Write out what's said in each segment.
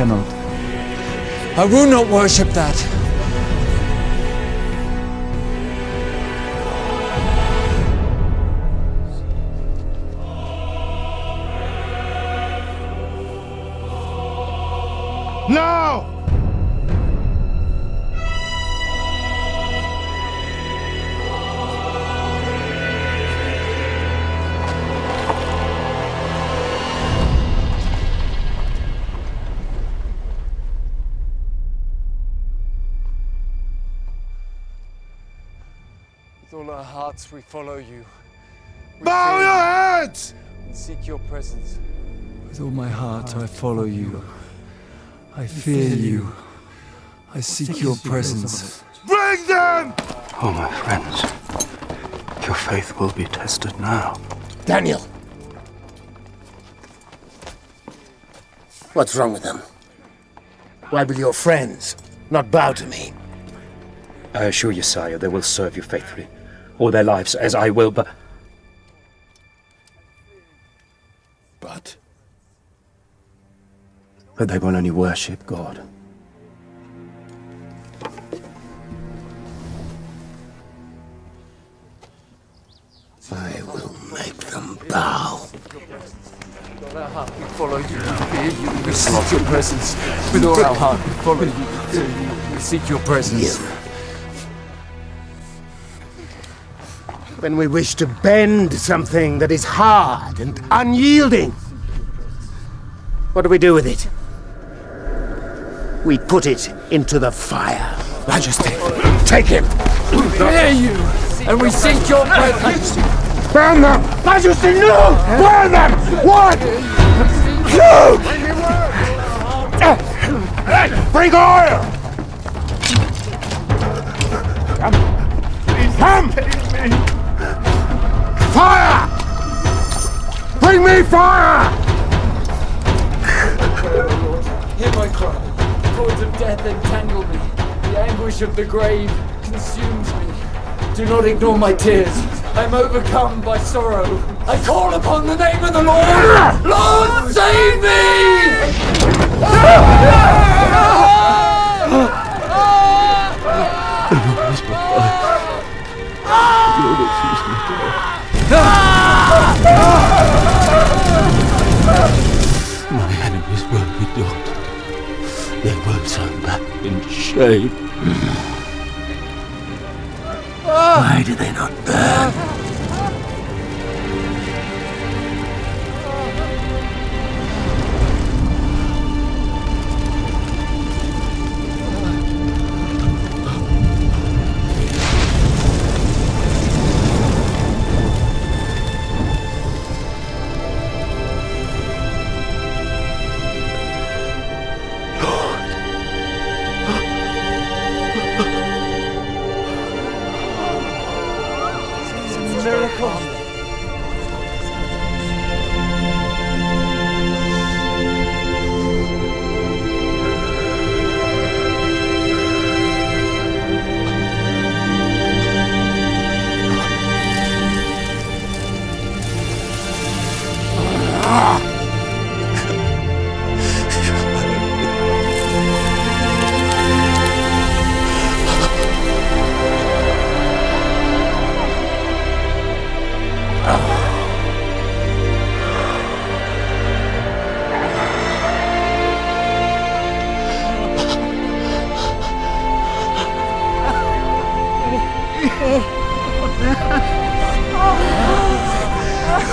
cannot. I will not worship that. No! With all our hearts we follow you. We Bow fear your you heads! and seek your presence. With all my heart I follow you. I fear you. I seek your presence. Bring them! Oh, my friends, your faith will be tested now. Daniel! What's wrong with them? Why will your friends not bow to me? I assure you, sire, they will serve you faithfully, all their lives, as I will, but... But? But they will only worship God. I will make them bow. With all our heart we follow you. We fear you. We seek your presence. With all our heart we follow you. We seek your presence. When we wish to bend something that is hard and unyielding, what do we do with it? We put it into the fire. Majesty, Take him! we fear you, and we seek your presence. Burn them! Majesty, no! Burn them! What? No! Bring oil! Come! Fire! Bring me fire! Hear my cry. Cords of death entangle me. The anguish of the grave consumes me. Do not ignore my tears. I am overcome by sorrow. I call upon the name of the Lord. Lord, save me! My enemies will be doomed. They will turn back in shame. Why do they not burn?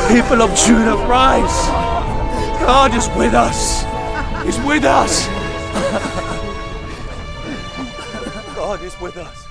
People of Judah, rise! God is with us! He's with us! God is with us.